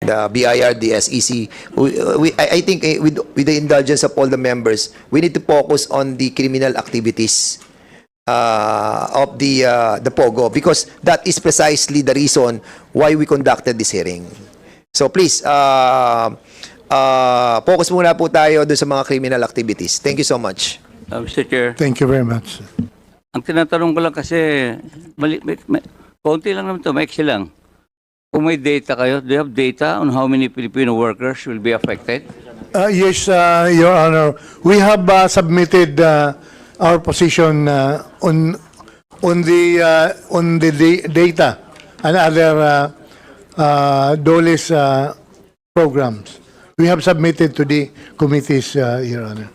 the BIR, the SEC. I think with the indulgence of all the members, we need to focus on the criminal activities of the POGO, because that is precisely the reason why we conducted this hearing. So please, focus muna po tayo doon sa mga criminal activities. Thank you so much. Mr. Chair, Thank you very much. ang tinatanong ko lang kasi, konti lang naman ito, maiksi lang. Kung may data kayo, do you have data on how many Filipino workers will be affected? Yes, Your Honor. We have submitted our position on the data and other DOLE's programs. We have submitted to the committees, Your Honor.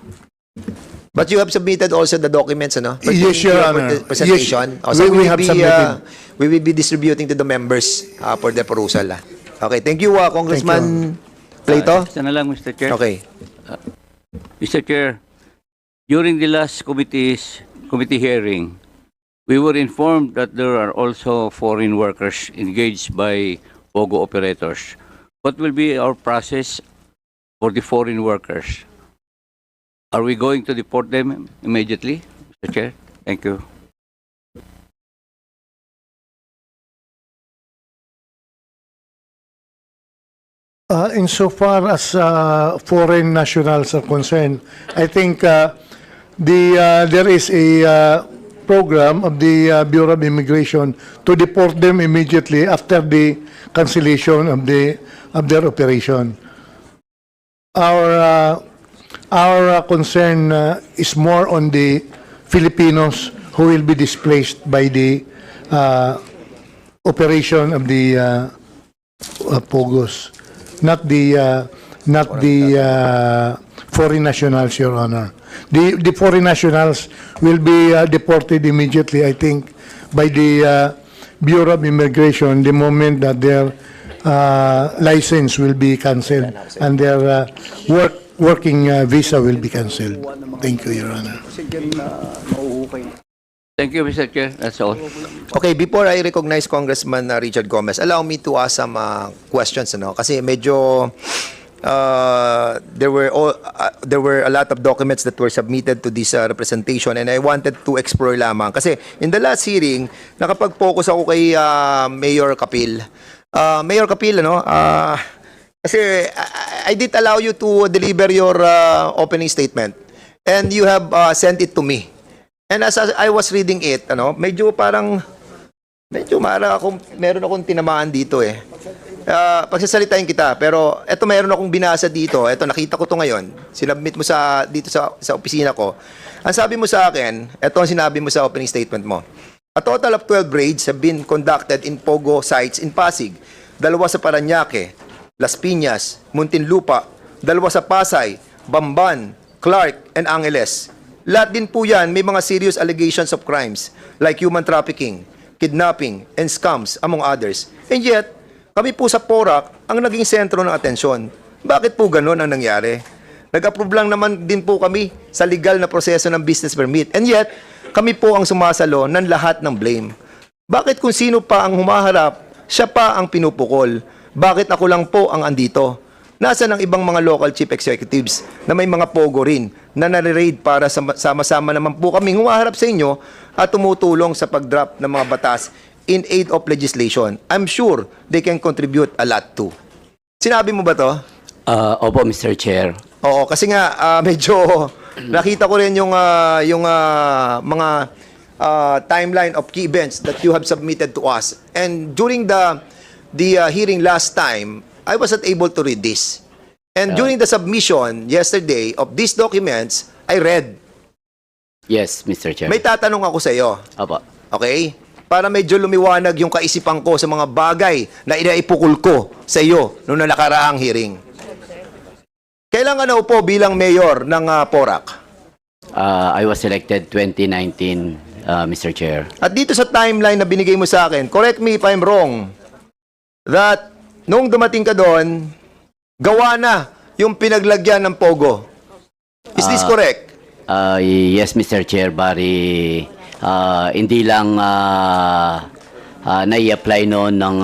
But you have submitted also the documents, ano? Yes, Your Honor. Presentation. Yes, So we have submitted. we will be distributing to the members for their perusal. Okay, thank you, Congressman Plato. Isa na lang, Mr. Chair. Okay. Mr. Chair, during the last committee hearing, we were informed that there are also foreign workers engaged by POGO operators. What will be our process for the foreign workers? Are we going to deport them immediately, Mr. Chair? Thank you. Insofar as foreign nationals are concerned, I think there is a program of the Bureau of Immigration to deport them immediately after the cancellation of their operation. Our concern is more on the Filipinos who will be displaced by the operation of the POGOs, not the foreign nationals, Your Honor. The foreign nationals will be deported immediately, I think, by the Bureau of Immigration the moment that their license will be cancelled and their working visa will be cancelled. Thank you, Your Honor. Thank you, Mr. Chair. That's all. Okay, before I recognize Congressman Richard Gomez, allow me to ask some questions, ano? Kasi medyo there were a lot of documents that were submitted to this representation, and I wanted to explore lamang. Kasi in the last hearing, nakapag-focus ako kay Mayor Kapil. Mayor Kapil, ano? Kasi I did allow you to deliver your opening statement, and you have sent it to me. And as I was reading it, ano, medyo meron akong tinamaan dito eh. Pagsasalitain kita, pero eto meron akong binasa dito. Eto, nakita ko to ngayon. Sinabmit mo dito sa opisina ko. Ang sabi mo sa akin, eto ang sinabi mo sa opening statement mo. A total of 12 raids have been conducted in POGO sites in Pasig. 2 sa Parañaque, Las Piñas, Muntinlupa, 2 sa Pasay, Bamban, Clark, and Angeles. Lahat din po yan may mga serious allegations of crimes like human trafficking, kidnapping, and scams, among others. And yet, kami po sa PORAC ang naging sentro ng atensyon. Bakit po ganun ang nangyari? Nag-approve lang naman din po kami sa legal na proseso ng business permit. And yet, kami po ang sumasalo ng lahat ng blame. Bakit kung sino pa ang humaharap, siya pa ang pinupukol? Bakit ako lang po ang andito? Nasaan ang ibang mga local chief executives na may mga POGO rin na nare-raid para sama-sama naman po kaming humaharap sa inyo at tumutulong sa pag-draft ng mga batas in aid of legislation? I'm sure they can contribute a lot too. Sinabi mo ba to? Opo, Mr. Chair. Oo, kasi nga medyo nakita ko rin yung mga timeline of key events that you have submitted to us. And during the hearing last time, I wasn't able to read this. And during the submission yesterday of these documents, I read. Yes, Mr. Chair. May tatanong ako sa iyo. Opo. Okay? Para medyo lumiwanag yung kaisipan ko sa mga bagay na inaipukul ko sa iyo noong nakaraang hearing. Kailan ka naupo bilang mayor ng PORAC? I was elected 2019, Mr. Chair. At dito sa timeline na binigay mo sa akin, correct me if I'm wrong, that nung dumating ka doon, gawa na yung pinaglagyan ng POGO. Is this correct? Yes, Mr. Chair, bari hindi lang nai-apply noon ng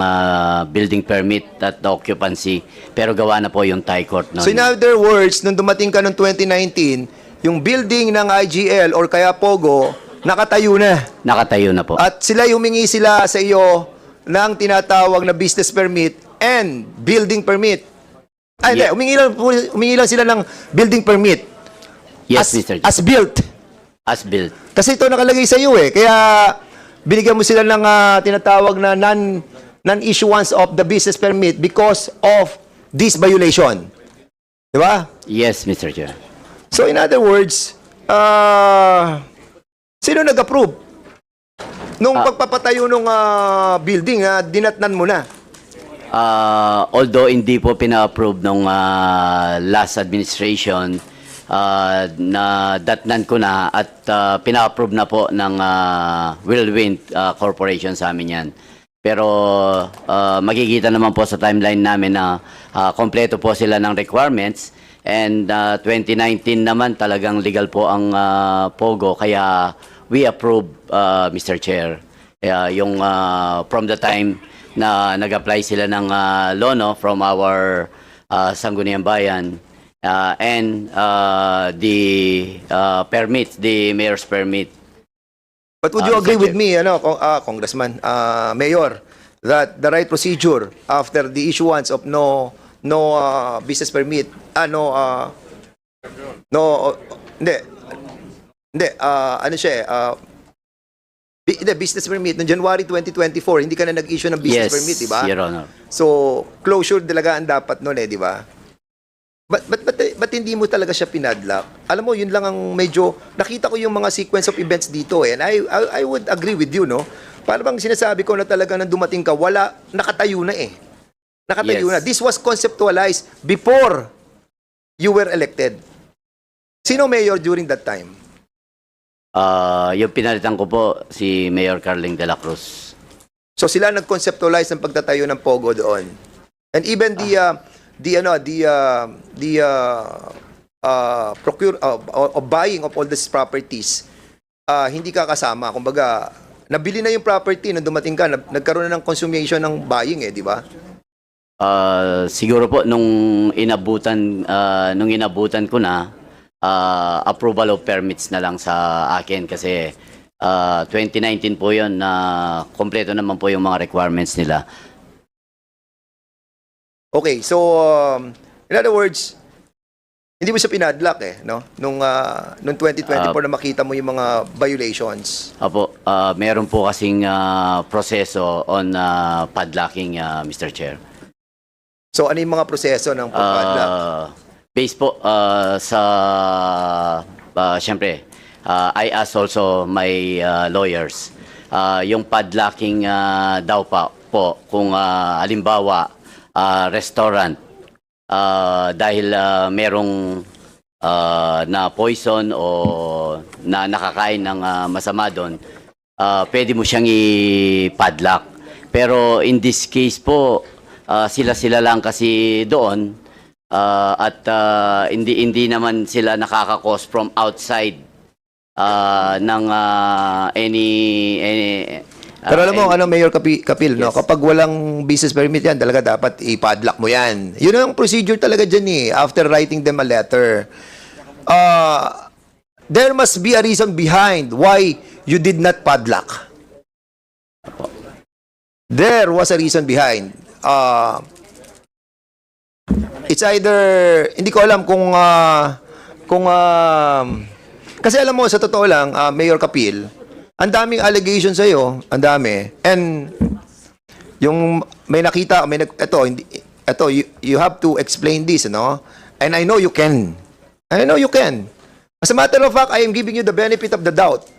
building permit at occupancy. Pero gawa na po yung Thai court noon. So in other words, nung dumating ka noong 2019, yung building ng IGL or kaya Pogo, nakatayo na. Nakatayo na po. At humingi sila sa iyo ng tinatawag na business permit and building permit. Ay, Yeah. hindi, humingi lang sila ng building permit. Yes, Mr. Chair. As built. As built. Kasi ito nakalagay sa iyo eh. Kaya binigyan mo sila ng tinatawag na non-issuance of the business permit because of this violation. Di ba? Yes, Mr. Chair. So in other words, sino nag-approve? Nung pagpapatayo ng building, dinatnan mo na. Although hindi po pina-approve nung last administration, na datnan ko na at pina-approve na po ng Whirlwind Corporation sa amin yan. Pero makikita naman po sa timeline namin na kompleto po sila ng requirements and 2019 naman talagang legal po ang Pogo kaya we approve, Mr. Chair. Yung from the time na nag-apply sila ng lono from our Sangguniang Bayan and the permit, the mayor's permit. But would you Mr. agree with Chair. me, Congressman, Mayor, that the right procedure after the issuance of no business permit, ano siya business permit noong January 2024, hindi ka na nag-issue ng business Yes, permit, di ba? Your Honor. So, closure talaga ang dapat noon di ba? But hindi mo talaga siya pinadlock? Alam mo, yun lang ang medyo, nakita ko yung mga sequence of events dito and I would agree with you, no? Para bang sinasabi ko na talaga nang dumating ka, nakatayo na eh. Nakatayo Yes. na. This was conceptualized before you were elected. Sino mayor during that time? Yung pinalitan ko po si Mayor Carling de la Cruz. So sila nag-conceptualize ng pagtatayo ng Pogo doon. And even buying of all these properties, hindi ka kasama. Kumbaga, nabili na yung property nung dumating ka, nagkaroon na ng consummation ng buying di ba? Siguro po nung inabutan ko na approval of permits na lang sa akin kasi 2019 po yun na kompleto naman po yung mga requirements nila. Okay, so in other words, hindi mo siya pinadlock no? Nung 2024 na makita mo yung mga violations. Apo, meron po kasing proseso on padlocking, Mr. Chair. So ano yung mga proseso ng pagpadlock? Based po sa, syempre, I asked also my lawyers, yung padlocking daw po kung halimbawa restaurant, dahil merong na poison o na nakakain ng masama doon, pwede mo siyang i-padlock. Pero in this case po, sila-sila lang kasi doon, at hindi naman sila nakaka-cause from outside ng any Pero alam mo, Mayor Kapil, no? Kapag walang business permit yan, talaga dapat i-padlock mo yan. Yun ang procedure talaga dyan after writing them a letter. There must be a reason behind why you did not padlock. There was a reason behind. It's either, hindi ko alam kasi alam mo, sa totoo lang, Mayor Kapil, ang daming allegations sa'yo, ang dami. And, yung may nakita, you have to explain this, no? And I know you can. I know you can. As a matter of fact, I am giving you the benefit of the doubt.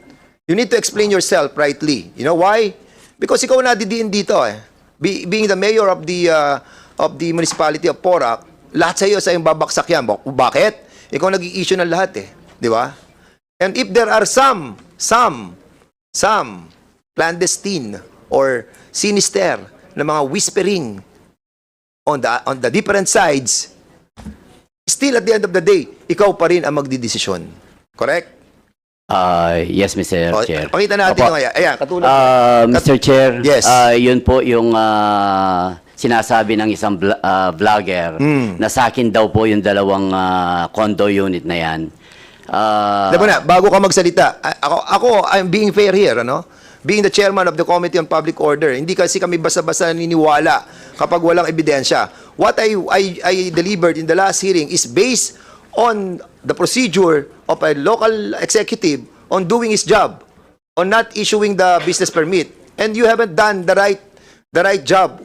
You need to explain yourself rightly. You know why? Because ikaw nadidiin dito Being the mayor of the municipality of Porac, lahat sa iyong babaksak yan. Bakit? Ikaw nag-i-issue ng lahat Di ba? And if there are some clandestine or sinister na mga whispering on the different sides, still at the end of the day, ikaw pa rin ang magdidesisyon. Correct? Yes, Mr. O, Chair. pakita natin Opo. yung ayan, katulad. Mr. Chair, Yes. yun po yung sinasabi ng isang vlogger na sa akin daw po yung dalawang condo unit na yan. Alam mo na, bago ka magsalita, ako, I'm being fair here, ano? Being the chairman of the Committee on Public Order, hindi kasi kami basta-basta niniwala kapag walang ebidensya. What I delivered in the last hearing is based on the procedure of a local executive on doing his job, on not issuing the business permit. And you haven't done the right job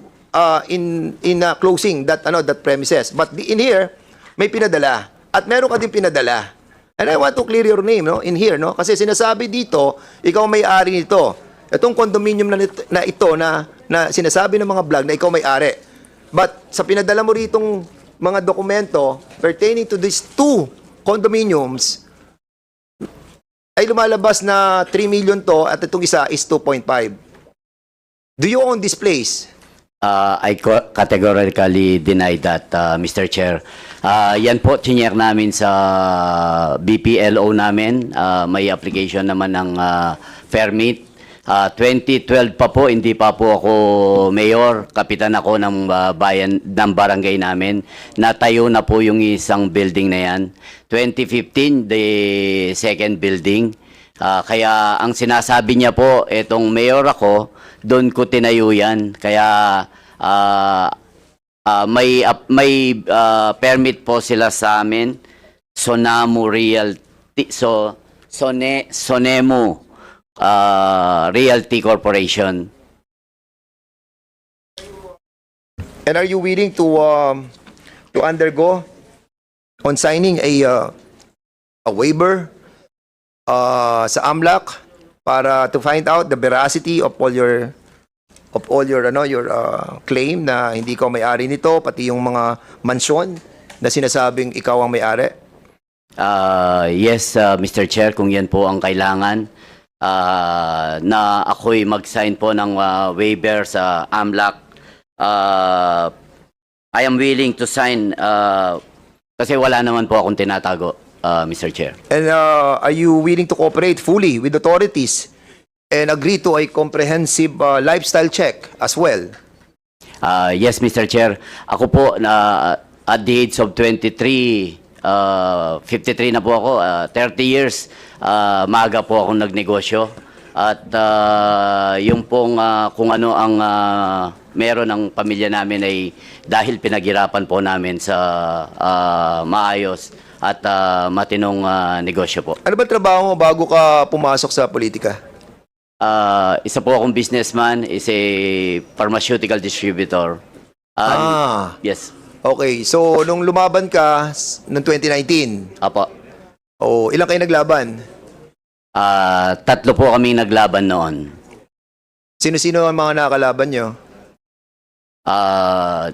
in closing that premises. But in here, may pinadala at meron ka din pinadala. And I want to clear your name, no, in here, no, kasi sinasabi dito, ikaw may-ari nito. Itong condominium na ito na sinasabi ng mga vlog na ikaw may-ari. But sa pinadala mo ritong mga dokumento pertaining to these two condominiums, ay lumalabas na 3 million to at itong isa is 2.5. Do you own this place? I categorically deny that, Mr. Chair. Yan po, chinyer namin sa BPLO namin. May application naman ng permit. 2012 pa po, hindi pa po ako mayor. Kapitan ako ng bayan, ng barangay namin. Natayo na po yung isang building na yan. 2015, the second building. Kaya ang sinasabi niya po, etong mayor ako, doon ko tinayo yan. Kaya may permit po sila sa amin. Sonamo Realty, Sonemo Realty Corporation. And are you willing to undergo on signing a waiver sa AMLAC para to find out the veracity of all your claim na hindi ko may-ari nito, pati yung mga mansyon na sinasabing ikaw ang may-ari? Yes, Mr. Chair, kung yan po ang kailangan, na ako'y mag-sign po ng waiver sa AMLAC. I am willing to sign kasi wala naman po akong tinatago, Mr. Chair. And are you willing to cooperate fully with authorities and agree to a comprehensive lifestyle check as well? Yes, Mr. Chair. Ako po, at the age of 23, 53 na po ako, 30 years, maaga po akong nagnegosyo. At yung pong kung ano ang meron ng pamilya namin ay dahil pinaghirapan po namin sa maayos at matinong negosyo po. Ano ba trabaho mo bago ka pumasok sa politika? Isa po akong businessman, is a pharmaceutical distributor. Yes. Okay, so nung lumaban ka noong 2019, Apo. ilang kayo naglaban? 3 po kami naglaban noon. Sino-sino ang mga nakakalaban nyo?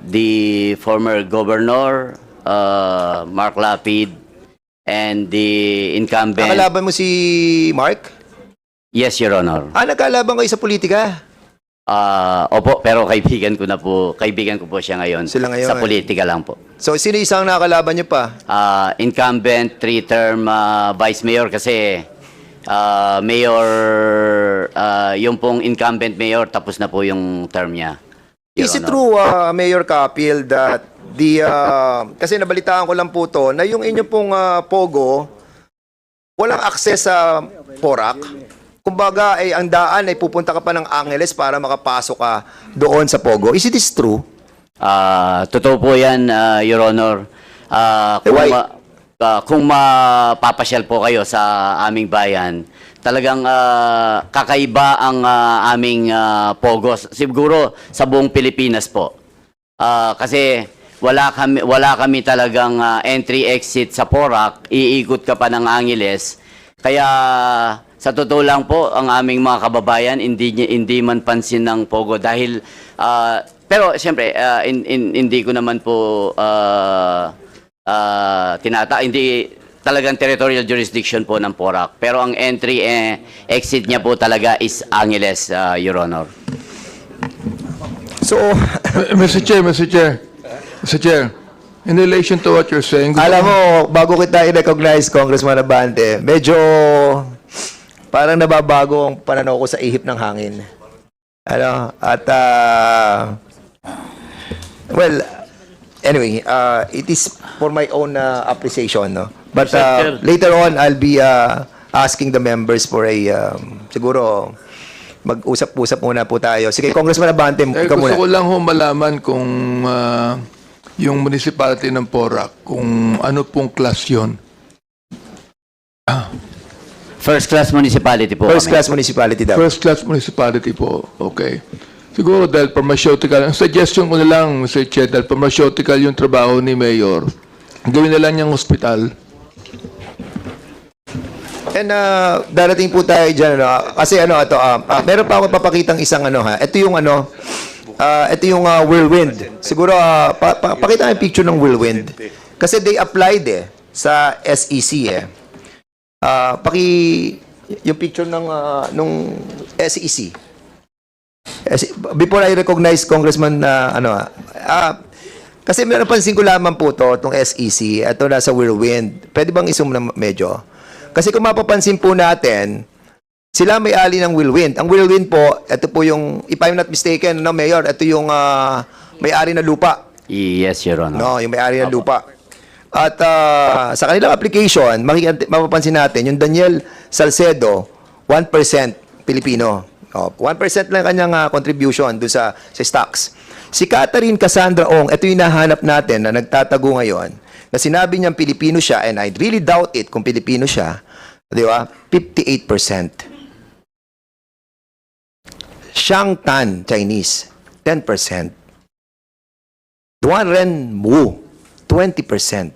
The former governor, Mark Lapid, and the incumbent. Nakalaban mo si Mark? Yes, Your Honor. Nagkalaban kayo sa politika? Opo, pero kaibigan ko po siya ngayon. Sila ngayon. Sa politika lang po. So, sino isang nakalaban nyo pa? Incumbent, 3-term vice mayor kasi mayor, yung pong incumbent mayor, tapos na po yung term niya. Your Is it Honor. true, Mayor Kapil, that kasi nabalitaan ko lang po to, na yung inyo pong Pogo, walang access sa Porac? Kumbaga, ang daan ay pupunta ka pa ng Angeles para makapasok ka doon sa Pogo. Is it true? Totoo po yan, Your Honor. Kung mapapasyal po kayo sa aming bayan, talagang kakaiba ang aming Pogos. Siguro sa buong Pilipinas po. Kasi wala kami talagang entry-exit sa Porac. Iikot ka pa ng Angeles. Kaya sa totoo lang po, ang aming mga kababayan hindi man pansin ng Pogo dahil pero siyempre hindi ko naman po hindi talagang territorial jurisdiction po ng Porac. Pero ang entry exit niya po talaga is Angeles, Your Honor. So, Mr. Chair, in relation to what you're saying, alam mo, bago kita i-recognize, Congressman Abante, medyo parang nababago ang pananaw ko sa ihip ng hangin. Ano? At, well, anyway, it is for my own appreciation, no? But later on, I'll be asking the members for a, siguro, mag-usap-usap muna po tayo. Sige, Congressman Abante, ikaw Gusto muna. ko lang ho malaman kung yung municipality ng Porac, kung ano pong class yun. First class municipality po First kami. class municipality daw. First class municipality po. Okay. Siguro dahil pharmaceutical, ang suggestion ko na lang, Mr. Chair, dahil pharmaceutical yung trabaho ni Mayor, gawin na lang niyang hospital. And darating po tayo dyan, ano, kasi ano, ito, meron pa ako papakitang isang ano ha. Ito yung ano, ito yung whirlwind. Siguro, pakita nga yung picture ng whirlwind. Kasi they applied sa SEC yung picture ng nung SEC. Before I recognize Congressman kasi meron pansin ko lamang po itong SEC, ito nasa whirlwind. Pwede bang isum na medyo? Kasi kung mapapansin po natin, sila may-ali ng whirlwind. Ang whirlwind po, ito po yung, if I'm not mistaken, no, Mayor, ito yung may-ari ng lupa. Yes, Your Honor. No, yung may-ari ng lupa. At sa kanilang application, mapapansin natin, yung Daniel Salcedo, 1% Pilipino. 1% lang kanyang contribution doon sa stocks. Si Catherine Cassandra Ong, ito yung nahanap natin na nagtatago ngayon, na sinabi niyang Pilipino siya, and I really doubt it kung Pilipino siya, di ba? 58%. Xiang Tan, Chinese, 10%. Duan Ren Wu, 20%.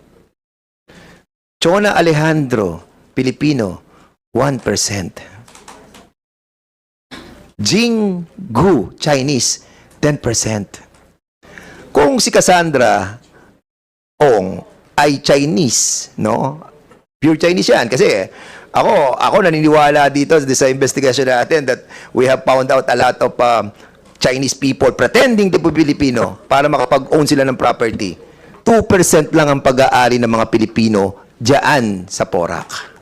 Chona Alejandro, Pilipino, 1%. Jing Gu, Chinese, 10%. Kung si Cassandra Ong ay Chinese, no? Pure Chinese yan. Kasi ako naniniwala dito sa investigation natin that we have found out a lot of Chinese people pretending to be Filipino para makapag-own sila ng property. 2% lang ang pag-aari ng mga Pilipino diyan sa Porac.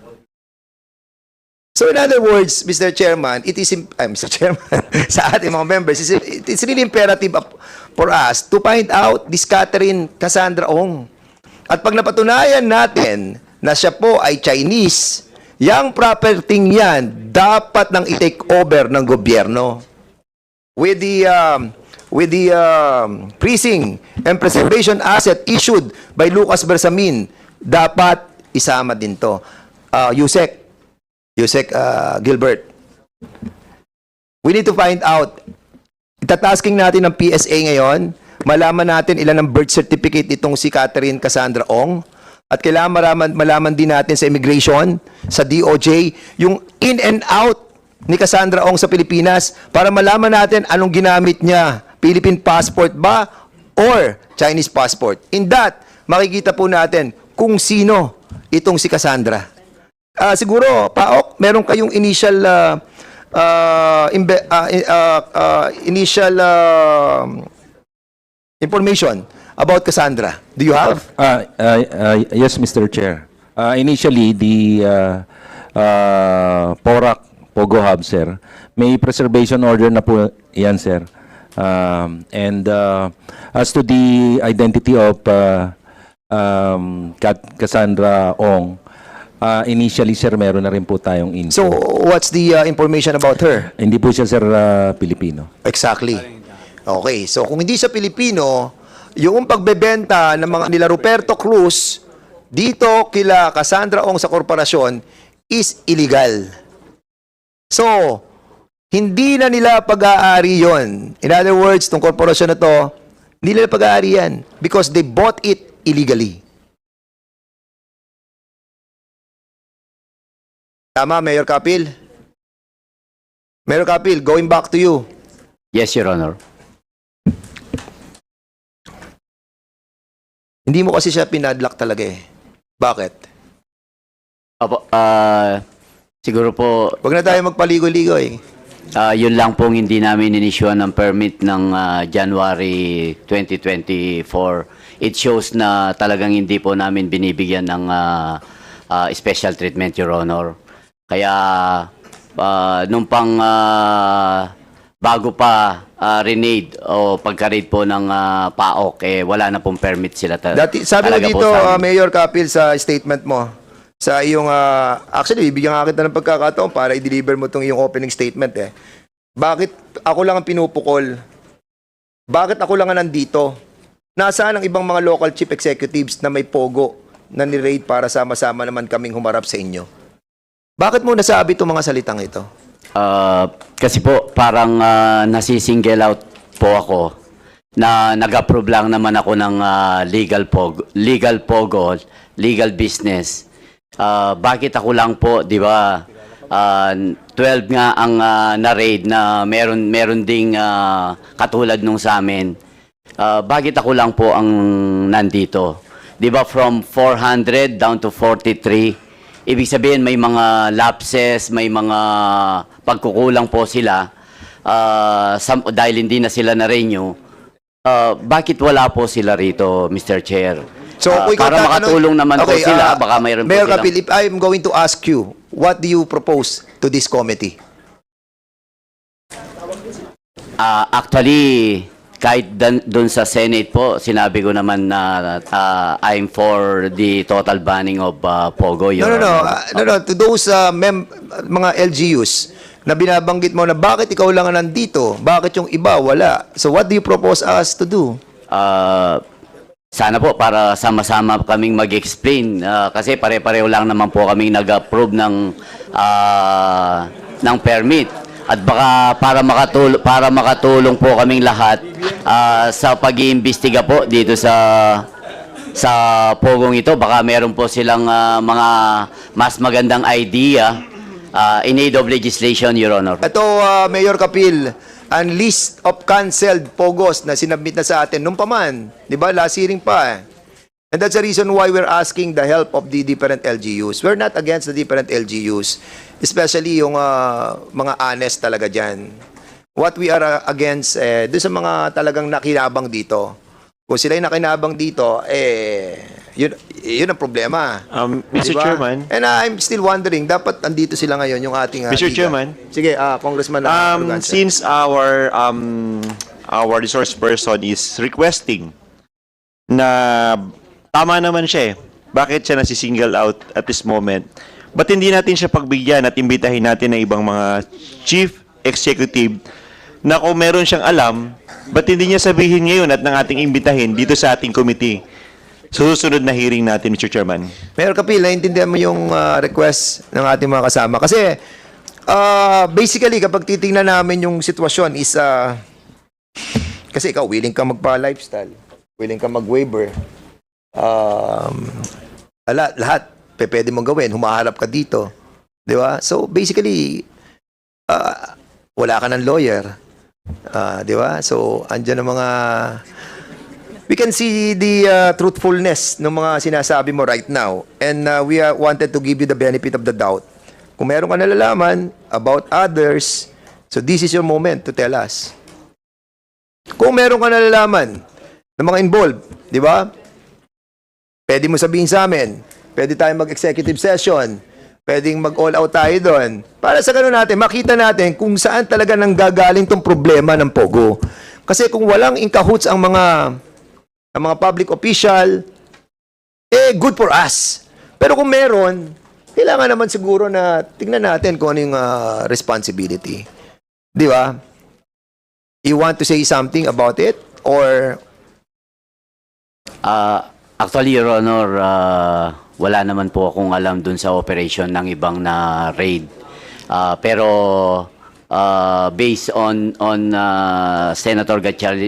So in other words, Mr. Chairman, Mr. Chairman, sa ating mga members, it's really imperative for us to find out this Catherine Cassandra Ong. At pag napatunayan natin na siya po ay Chinese, yung property yan dapat nang i-take over ng gobyerno. With the freezing and preservation asset issued by Lucas Bersamin, dapat isama din to. Yusek Gilbert. We need to find out. Itatasking natin ng PSA ngayon, malaman natin ilan ang birth certificate itong si Catherine Cassandra Ong. At kailangan malaman din natin sa immigration, sa DOJ, yung in and out ni Cassandra Ong sa Pilipinas para malaman natin anong ginamit niya. Philippine passport ba or Chinese passport? In that, makikita po natin kung sino itong si Cassandra. Siguro, Paok, meron kayong initial information about Cassandra. Do you have? Yes, Mr. Chair. Initially, the Porac Pogo Hub, sir, may preservation order na po yan, sir. And as to the identity of Cassandra Ong, initially, sir, meron na rin po tayong info. So, what's the information about her? Hindi po siya, sir, Pilipino. Exactly. Okay, so kung hindi siya Pilipino, yung pagbebenta ng mga nila Ruperto Cruz dito kila Cassandra Ong sa korporasyon is illegal. So, hindi na nila pag-aari yon. In other words, tong korporasyon na to, hindi nila pag-aari yan because they bought it illegally. Tama, Mayor Kapil? Mayor Kapil, going back to you. Yes, Your Honor. Hindi mo kasi siya pinadlock talaga eh. Bakit? Opo, siguro po, Huwag na tayo magpaligo-ligo eh. yun lang pong hindi namin inisyuan ng permit ng January 2024. It shows na talagang hindi po namin binibigyan ng special treatment, Your Honor. Kaya nung pang bago pa renade o pagka-raid po ng PAOK, wala na pong permit sila. Sabi mo talaga po dito, sa amin. Mayor Kapil, sa statement mo, sa iyong, actually, bibigyan nga kita ng pagkakataon para i-deliver mo itong iyong opening statement eh. Bakit ako lang ang pinupukol? Bakit ako lang ang nandito? Nasaan ang ibang mga local chief executives na may pogo na ni-raid para sama-sama naman kaming humarap sa inyo? Bakit mo nasabi itong mga salitang ito? Kasi po parang nasisingle out po ako na nag-approve lang naman ako ng legal pogo, legal business. Bakit ako lang po, di ba? 12 nga ang na-raid na meron ding katulad nung sa amin. Bakit ako lang po ang nandito? Di ba from 400 down to 43? Ibig sabihin may mga lapses, may mga pagkukulang po sila dahil hindi na sila na-renew. Bakit wala po sila rito, Mr. Chair? So, kung ikaw para tatanong- makatulong naman po Okay, sila, baka mayroon po Mayor silang... Kapil, if I'm going to ask you, what do you propose to this committee? Actually, kahit doon sa Senate po, sinabi ko naman na I'm for the total banning of Pogo. Your No. Honor. To those mga LGUs na binabanggit mo na bakit ikaw lang ang nandito, bakit yung iba wala. So what do you propose us to do? Sana po para sama-sama kaming mag-explain kasi pare-pareho lang naman po kaming nag-approve ng permit. At baka para makatulong po kaming lahat sa pag-iimbestiga po dito sa pogong ito, baka meron po silang mga mas magandang idea in aid of legislation, Your Honor. Ito, Mayor Kapil, ang list of canceled pogos na sinabmit na sa atin nung paman. Di ba? Last hearing pa eh. And that's the reason why we're asking the help of the different LGUs. We're not against the different LGUs, especially yung mga honest talaga dyan. What we are against, doon sa mga talagang nakinabang dito. Kung sila yung nakinabang dito, yun ang problema. Mr. Diba? Chairman. And I'm still wondering, dapat andito sila ngayon, yung ating... Mr. liga. Chairman. Sige, Congressman Arrogancia. Since our resource person is requesting na tama naman siya eh. Bakit siya nasi-single out at this moment? Ba't hindi natin siya pagbigyan at imbitahin natin ng ibang mga chief executive na kung meron siyang alam, ba't hindi niya sabihin ngayon at ng ating imbitahin dito sa ating committee? Susunod na hearing natin, Mr. Chairman. Mayor Kapil, naiintindihan mo yung request ng ating mga kasama. Kasi, basically, kapag titingnan namin yung sitwasyon is, kasi ikaw, willing ka magpa-lifestyle, willing ka mag-waiver, lahat, pwede mong gawin, humaharap ka dito. Di ba? So, basically, wala ka ng lawyer. Di ba? So, andyan ang mga... We can see the truthfulness ng mga sinasabi mo right now. And we wanted to give you the benefit of the doubt. Kung meron ka nalalaman about others, so this is your moment to tell us. Kung meron ka nalalaman ng mga involved, di ba? Pwede mo sabihin sa amin. Pwede tayong mag-executive session. Pwedeng mag-all out tayo doon. Para sa ganun natin, makita natin kung saan talaga nanggagaling tong problema ng Pogo. Kasi kung walang in cahoots ang mga public official, good for us. Pero kung meron, kailangan naman siguro na tingnan natin kung ano yung responsibility. Di ba? You want to say something about it? Or... Actually, Your Honor, wala naman po akong alam dun sa operation ng ibang na raid. Pero based on Senator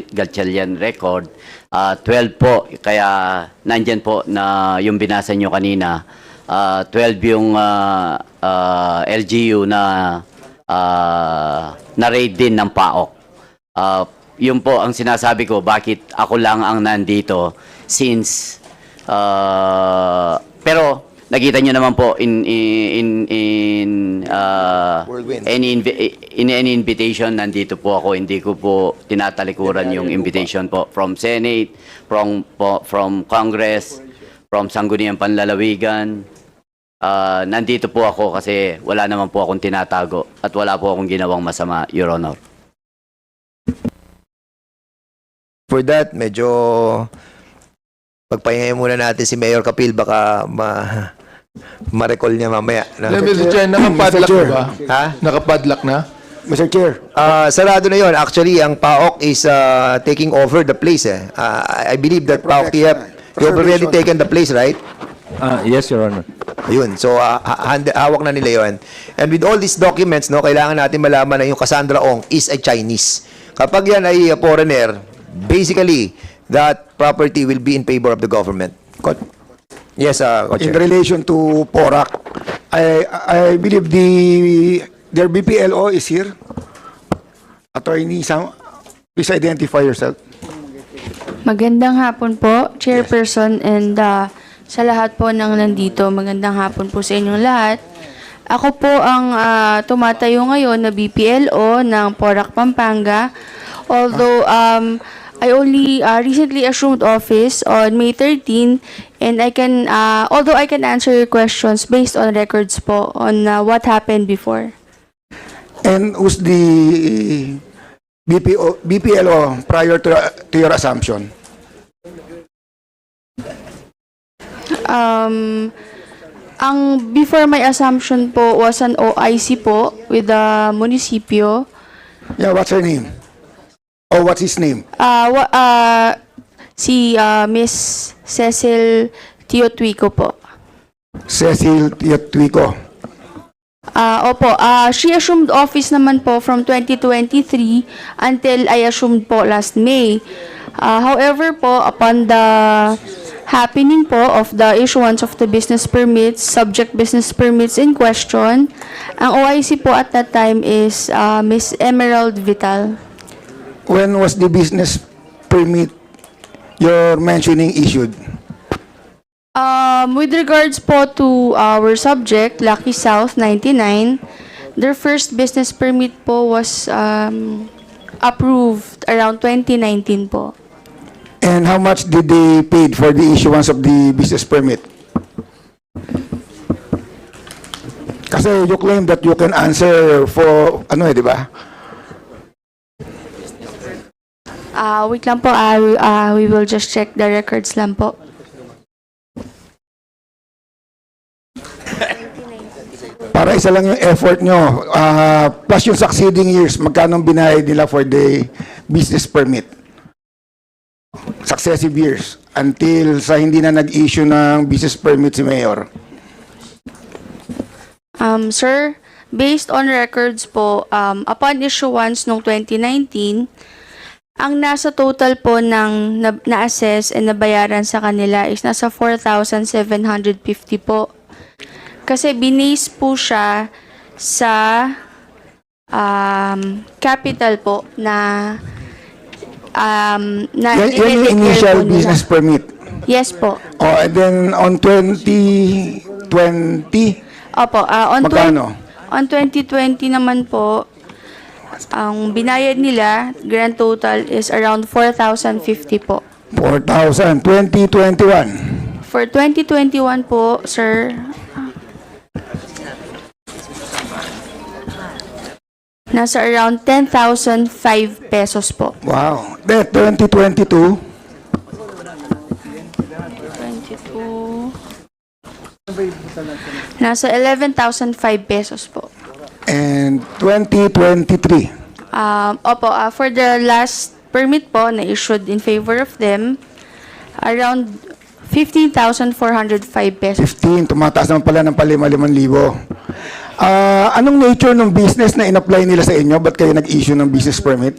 Gatchalian record, 12 po, kaya nandyan po na yung binasa nyo kanina, 12 yung LGU na raid din ng PAOK. Yun po ang sinasabi ko, bakit ako lang ang nandito since pero nakita nyo naman po in any invitation, nandito po ako, hindi ko po tinatalikuran yung invitation po from Senate, from Congress, from Sangguniang Panlalawigan, nandito po ako kasi wala naman po akong tinatago at wala po akong ginawang masama, Your Honor. For that, medyo pagpahingayin muna natin si Mayor Kapil, baka ma-recall niya mamaya. No? Mr. Chair, nakapadlock na ba? Ha? Nakapadlock na? Mr. Chair. Sarado na yon. Actually, ang PAOK is taking over the place. I believe that PAOK TF, you have already taken the place, right? Yes, Your Honor. Ayun. So, hawak na nila yon. And with all these documents, no, kailangan natin malaman na yung Cassandra Ong is a Chinese. Kapag yan ay foreigner, basically, that property will be in favor of the government. Yes, In relation to PORAC, I believe their BPLO is here. Attorney Sam, please identify yourself. Magandang hapon po, Chairperson, and sa lahat po ng nandito, magandang hapon po sa inyong lahat. Ako po ang tumatayo ngayon na BPLO ng PORAC Pampanga. Although I only recently assumed office on May 13, and although I can answer your questions based on records po on what happened before. And who's the BPLO prior to your assumption? Ang before my assumption po was an OIC po with the munisipyo. Yeah, what's her name? Or what's his name? Si Miss Cecil Teotuico po. Cecil Teotuico. Opo, she assumed office naman po from 2023 until I assumed po last May. However po, upon the happening po of the issuance of the business permits, subject business permits in question, ang OIC po at that time is Miss Emerald Vital. When was the business permit you're mentioning issued? With regards po to our subject, Lucky South 99, their first business permit po was approved around 2019 po. And how much did they paid for the issuance of the business permit? Kasi you claim that you can answer for, di ba? Wait lang po, we will just check the records lang po. Para isa lang yung effort nyo, plus yung succeeding years, magkano binayad nila for the business permit? Successive years, until sa hindi na nag-issue ng business permit si Mayor. Sir, based on records po, upon issuance noong 2019, ang nasa total po ng na-assess and nabayaran sa kanila is nasa 4,750 po. Kasi binase po siya sa capital po na Yan yung initial business permit. Yes po. Oh, and then on 2020, Opo, magkano? on 2020 naman po, ang binayad nila, grand total is around 4,050 po. 4,000. 2021. For 2021 po, sir, nasa around 10,005 pesos po. Wow. Then 2022, 22, nasa 11,005 pesos po. and 2023. Opo, for the last permit po na issued in favor of them, around 15,405 pesos. 15, tumataas naman pala ng 5,000. Anong nature ng business na in-apply nila sa inyo? Ba't kayo nag-issue ng business permit?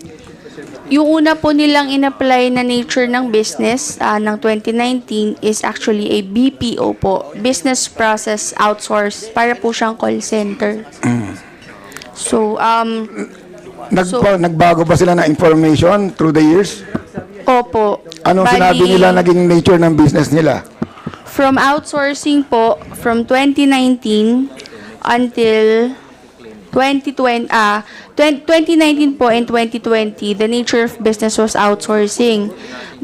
Yung una po nilang in-apply na nature ng business ng 2019 is actually a BPO po, Business Process Outsource, para po siyang call center. So, Nagbago ba sila na information through the years? opo. Anong Bali, sinabi nila naging nature ng business nila? From outsourcing po, from 2019 until 2019 po and 2020, the nature of business was outsourcing.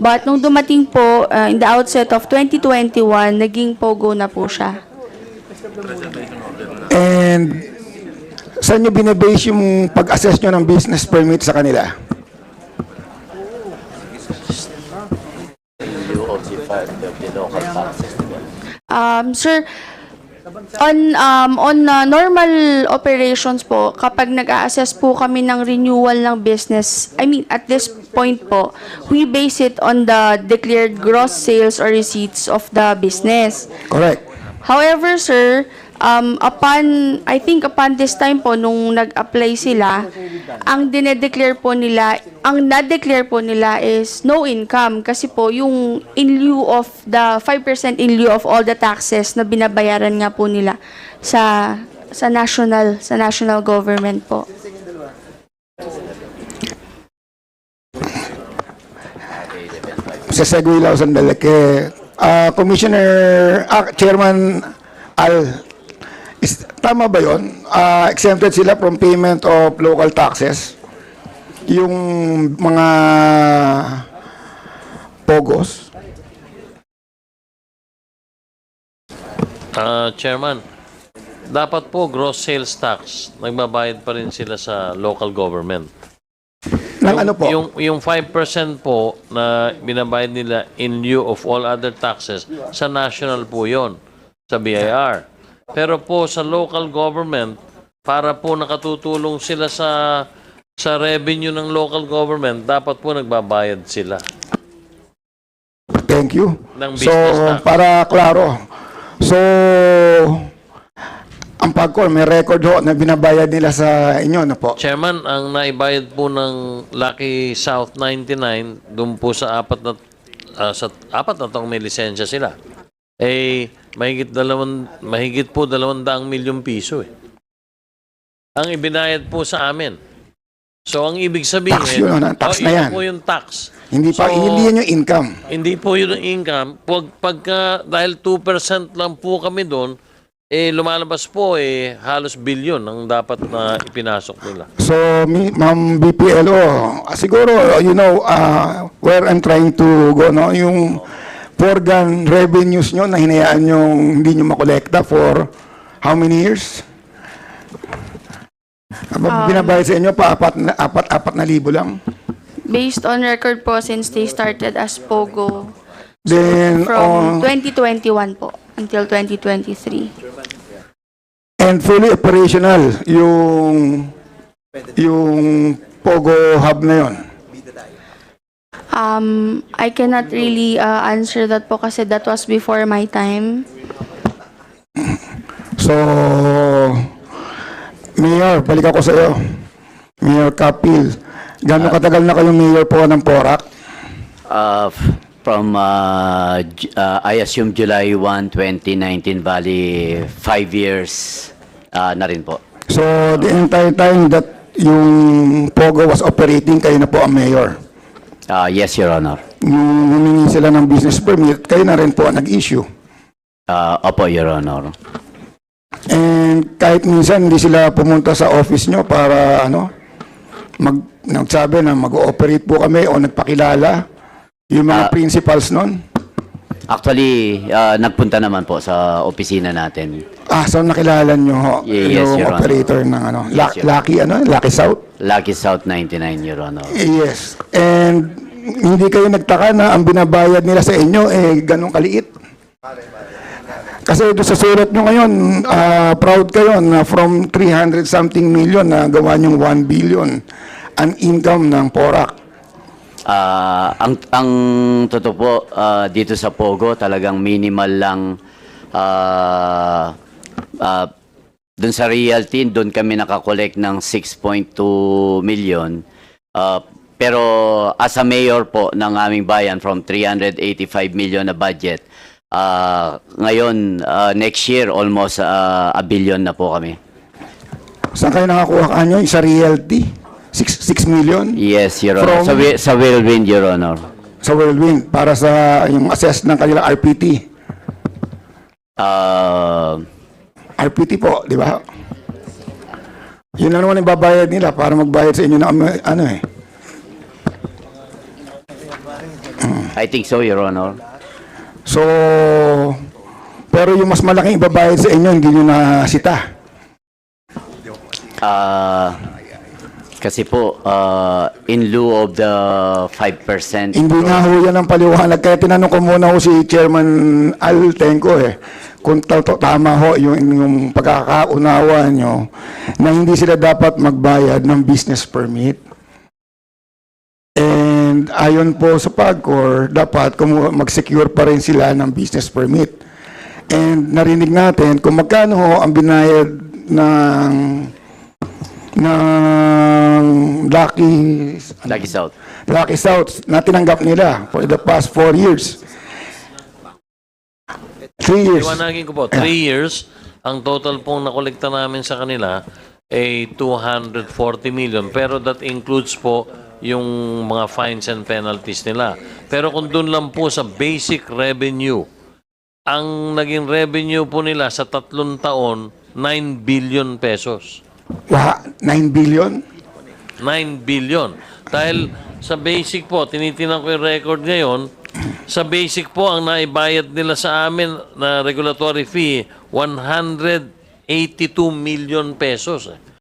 But nung dumating po, in the outset of 2021, naging POGO na po siya. And saan nyo binabase yung pag-assess nyo ng business permit sa kanila? Sir, on normal operations po, kapag nag-a-assess po kami ng renewal ng business, I mean, at this point po, we base it on the declared gross sales or receipts of the business. Correct. However, sir, I think upon this time po, nung nag-apply sila, ang na-declare po nila is no income. Kasi po, yung in lieu of the 5% in lieu of all the taxes na binabayaran nga po nila sa national government po. Sa segue lang sandali kay Chairman Al, tama ba yun? Exempted sila from payment of local taxes? Yung mga pogos? Chairman, dapat po gross sales tax, nagbabayad pa rin sila sa local government. Ng ano po? Yung 5% po na binabayad nila in lieu of all other taxes, sa national po yon, sa BIR. Pero po sa local government, para po nakatutulong sila sa revenue ng local government, dapat po nagbabayad sila. Thank you. Ng So, business tax. para klaro. So, ang PAGCOR, may record ho na binabayad nila sa inyo, no po? Chairman, ang naibayad po ng Lucky South 99, doon po sa apat na taong may lisensya sila, mahigit po 200 milyong piso eh. Ang ibinayad po sa amin. So, ang ibig sabihin, Tax yun, ano? Tax na yan. po yung tax. Hindi So, yan yung income. Hindi po yun ang income. Pagka, dahil 2% lang po kami doon, lumalabas po halos bilyon ang dapat na ipinasok nila. So, Ma'am BPLO, siguro, where I'm trying to go, no? Yung foregone revenues nyo na hinayaan yung hindi nyo makolekta for how many years? Binabayad sa inyo pa apat na libo lang. Based on record po, since they started as POGO, Then, from 2021 po until 2023. and fully operational yung Pogo Hub na yon. I cannot really answer that po kasi that was before my time. So, Mayor, balik ako sa iyo. Mayor Kapil, gano'ng katagal na kayong mayor po ng Porac? From, I assume July 1, 2019, bali 5 years na rin po. So, the entire time that yung Pogo was operating, kayo na po ang mayor. Yes, Your Honor. Nung humingi sila ng business permit, kayo na rin po ang nag-issue. Opo, Your Honor. And kahit minsan hindi sila pumunta sa office nyo para nagsabi na mag-ooperate po kami o nagpakilala yung mga principals nun. Actually, nagpunta naman po sa opisina natin. So nakilala nyo ho, Yes, yung Your Honor. operator ng Yes, Your Lucky South? Lucky South 99, Your Honor. Yes. And hindi kayo nagtaka na ang binabayad nila sa inyo ganun kaliit? Kasi doon sa sulat nyo ngayon, proud kayo na from 300 something million na gawa nyong 1 billion ang income ng Porac. Ang totoo po, dito sa Pogo, talagang minimal lang dun sa realty, dun kami nakakolect ng 6.2 million. Pero as a mayor po ng aming bayan, from 385 million na budget, ngayon, next year, almost a billion na po kami. Saan kayo nakakuha kanyo? Sa realty? 6 million? Yes, Your Honor. From- Sa Whirlwind, Your Honor. Sa Whirlwind para sa yung assess ng kanilang RPT. RPT po, di ba? Yun lang naman yung babayad nila para magbayad sa inyo ng I think so, Your Honor. So, Pero yung mas malaking ibabayad sa inyo, hindi nyo nasita. Kasi po, in lieu of the 5%. Hindi nga ho yan ang paliwanag. Kaya tinanong ko muna ho si Chairman Al Tenco kung tama ho yung pagkakaunawa nyo na hindi sila dapat magbayad ng business permit. And ayon po sa PAGCOR, dapat mag-secure pa rin sila ng business permit. And narinig natin kung magkano ho ang binayad ng Lucky South. Lucky South na tinanggap nila for the past 4 years. 3 years. Iwanagin ko po, 3 years, ang total pong nakolekta namin sa kanila ay 240 million. Pero that includes po yung mga fines and penalties nila. Pero kung doon lang po sa basic revenue, ang naging revenue po nila sa 3 taon, 9 billion pesos. 9 billion? 9 billion. Dahil sa basic po, tinitinan ko yung record ngayon, sa basic po, ang naibayad nila sa amin na regulatory fee, 182 million pesos.